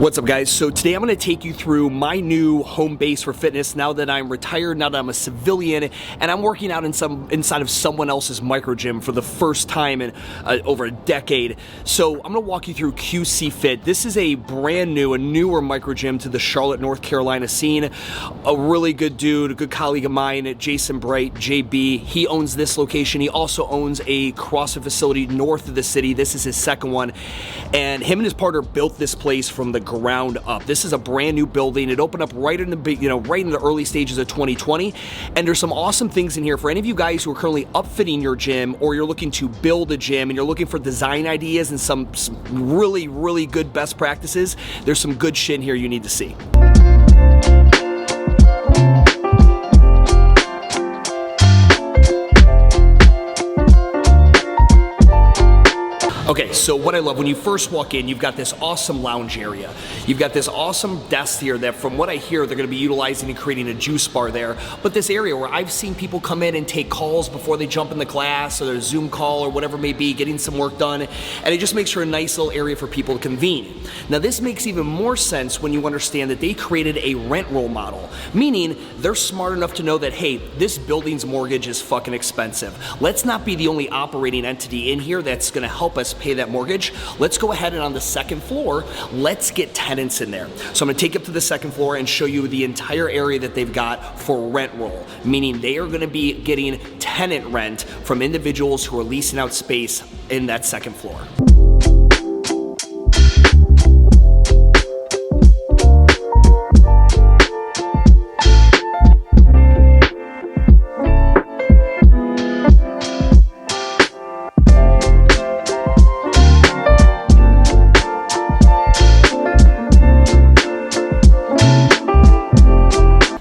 What's up, guys? So today I'm going to take you through my new home base for fitness now that I'm retired, now that I'm a civilian, and I'm working out inside of someone else's microgym for the first time in over a decade. So I'm going to walk you through QCFit. This is a newer microgym to the Charlotte, North Carolina scene. A really good dude, a good colleague of mine, Jason Bright, JB. He owns this location. He also owns a CrossFit facility north of the city. This is his second one, and him and his partner built this place from the ground up. This is a brand new building. It opened up right in the early stages of 2020, and there's some awesome things in here for any of you guys who are currently upfitting your gym, or you're looking to build a gym and you're looking for design ideas and some really good best practices. There's some good shit in here you need to see. Okay, so what I love, when you first walk in, you've got this awesome lounge area. You've got this awesome desk here that, from what I hear, they're gonna be utilizing and creating a juice bar there. But this area where I've seen people come in and take calls before they jump in the class, or their Zoom call, or whatever it may be, getting some work done, and it just makes for a nice little area for people to convene. Now, this makes even more sense when you understand that they created a rent roll model, meaning they're smart enough to know that, hey, this building's mortgage is fucking expensive. Let's not be the only operating entity in here that's gonna help us pay that mortgage. Let's go ahead and on the second floor, let's get tenants in there. So I'm gonna take you up to the second floor and show you the entire area that they've got for rent roll, meaning they are gonna be getting tenant rent from individuals who are leasing out space in that second floor.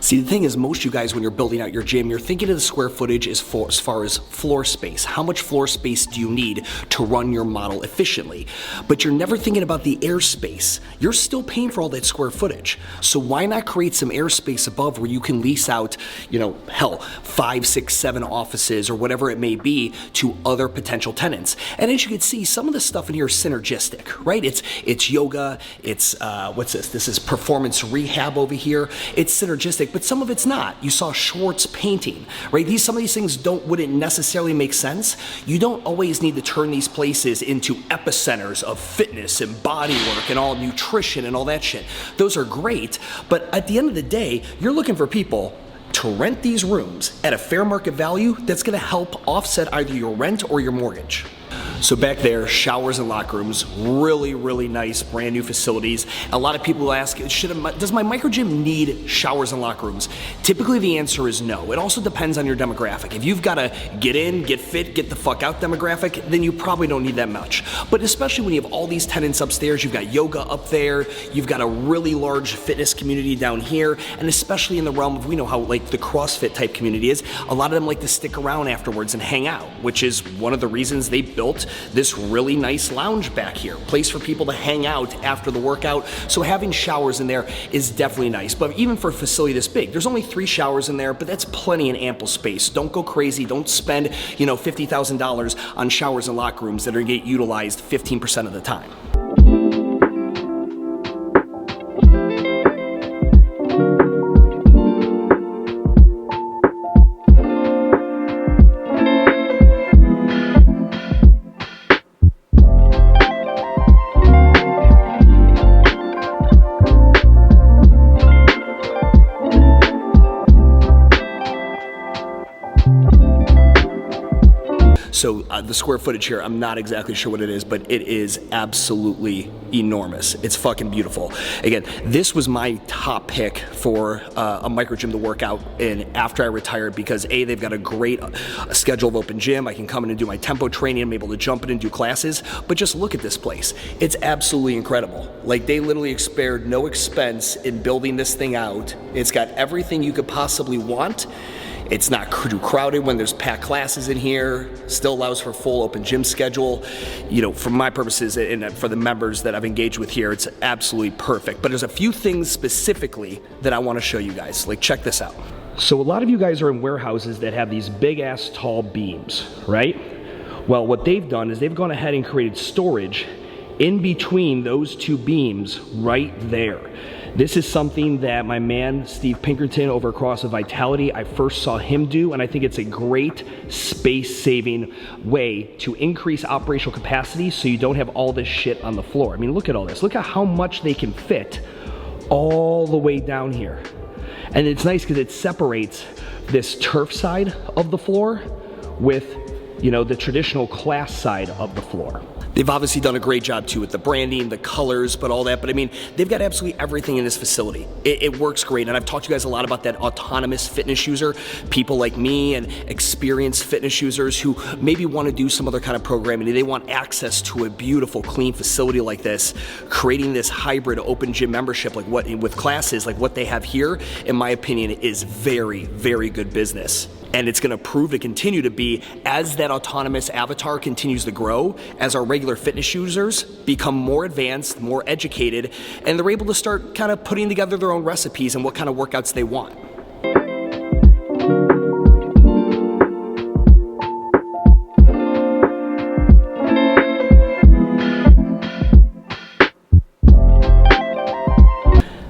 See, the thing is, most of you guys, when you're building out your gym, you're thinking of the square footage as far as floor space. How much floor space do you need to run your model efficiently? But you're never thinking about the airspace. You're still paying for all that square footage. So why not create some airspace above where you can lease out, hell, 5, 6, 7 offices or whatever it may be to other potential tenants. And as you can see, some of the stuff in here is synergistic, right? It's yoga, it's, what's this? This is performance rehab over here. It's synergistic, but some of it's not. You saw Schwartz painting, right? Some of these things wouldn't necessarily make sense. You don't always need to turn these places into epicenters of fitness and body work and all nutrition and all that shit. Those are great, but at the end of the day, you're looking for people to rent these rooms at a fair market value that's gonna help offset either your rent or your mortgage. So back there, showers and locker rooms, really nice, brand new facilities. A lot of people ask, does my microgym need showers and locker rooms? Typically the answer is no. It also depends on your demographic. If you've got a get in, get fit, get the fuck out demographic, then you probably don't need that much. But especially when you have all these tenants upstairs, you've got yoga up there, you've got a really large fitness community down here, and especially in the realm of, we know how like the CrossFit type community is, a lot of them like to stick around afterwards and hang out, which is one of the reasons they built this really nice lounge back here, place for people to hang out after the workout. So having showers in there is definitely nice. But even for a facility this big, there's only 3 showers in there, but that's plenty and ample space. Don't go crazy. Don't spend, $50,000 on showers and locker rooms that are gonna get utilized 15% of the time. So the square footage here, I'm not exactly sure what it is, but it is absolutely enormous. It's fucking beautiful. Again, this was my top pick for a microgym to work out in after I retired, because A, they've got a great schedule of open gym. I can come in and do my tempo training. I'm able to jump in and do classes, but just look at this place. It's absolutely incredible. Like, they literally spared no expense in building this thing out. It's got everything you could possibly want. It's not too crowded when there's packed classes in here. Still allows for full open gym schedule. For my purposes and for the members that I've engaged with here, it's absolutely perfect. But there's a few things specifically that I want to show you guys. Like, check this out. So a lot of you guys are in warehouses that have these big ass tall beams, right? Well, what they've done is they've gone ahead and created storage in between those two beams right there. This is something that my man, Steve Pinkerton over across at Vitality, I first saw him do, and I think it's a great space-saving way to increase operational capacity so you don't have all this shit on the floor. I mean, look at all this. Look at how much they can fit all the way down here. And it's nice because it separates this turf side of the floor with, you know, the traditional class side of the floor. They've obviously done a great job too with the branding, the colors, but all that. But I mean, they've got absolutely everything in this facility. It works great. And I've talked to you guys a lot about that autonomous fitness user, people like me and experienced fitness users who maybe want to do some other kind of programming. They want access to a beautiful, clean facility like this. Creating this hybrid open gym membership like what with classes like what they have here, in my opinion, is very, very good business. And it's gonna prove to continue to be as that autonomous avatar continues to grow, as our regular fitness users become more advanced, more educated, and they're able to start kind of putting together their own recipes and what kind of workouts they want.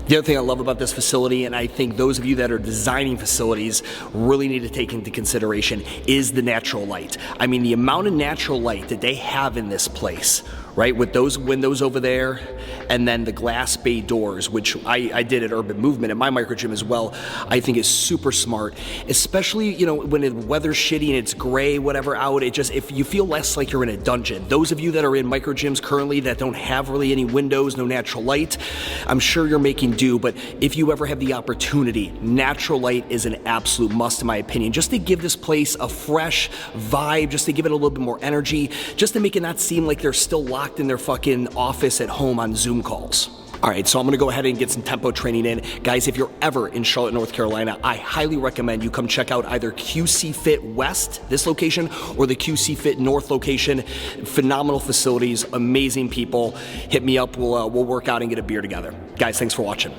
The other thing I love about this facility, and I think those of you that are designing facilities really need to take into consideration, is the natural light. I mean, the amount of natural light that they have in this place, right? With those windows over there, and then the glass bay doors, which I did at Urban Movement at my microgym as well, I think is super smart. Especially, you know, when the weather's shitty and it's gray, whatever out, it just, if you feel less like you're in a dungeon. Those of you that are in microgyms currently that don't have really any windows, no natural light, I'm sure you're making do, but if you ever have the opportunity, natural light is an absolute must in my opinion, just to give this place a fresh vibe, just to give it a little bit more energy, just to make it not seem like they're still locked in their fucking office at home on Zoom calls. All right, so I'm gonna go ahead and get some tempo training in. Guys, if you're ever in Charlotte, North Carolina, I highly recommend you come check out either QCFit West, this location, or the QCFit North location. Phenomenal facilities, amazing people. Hit me up, we'll work out and get a beer together. Guys, thanks for watching.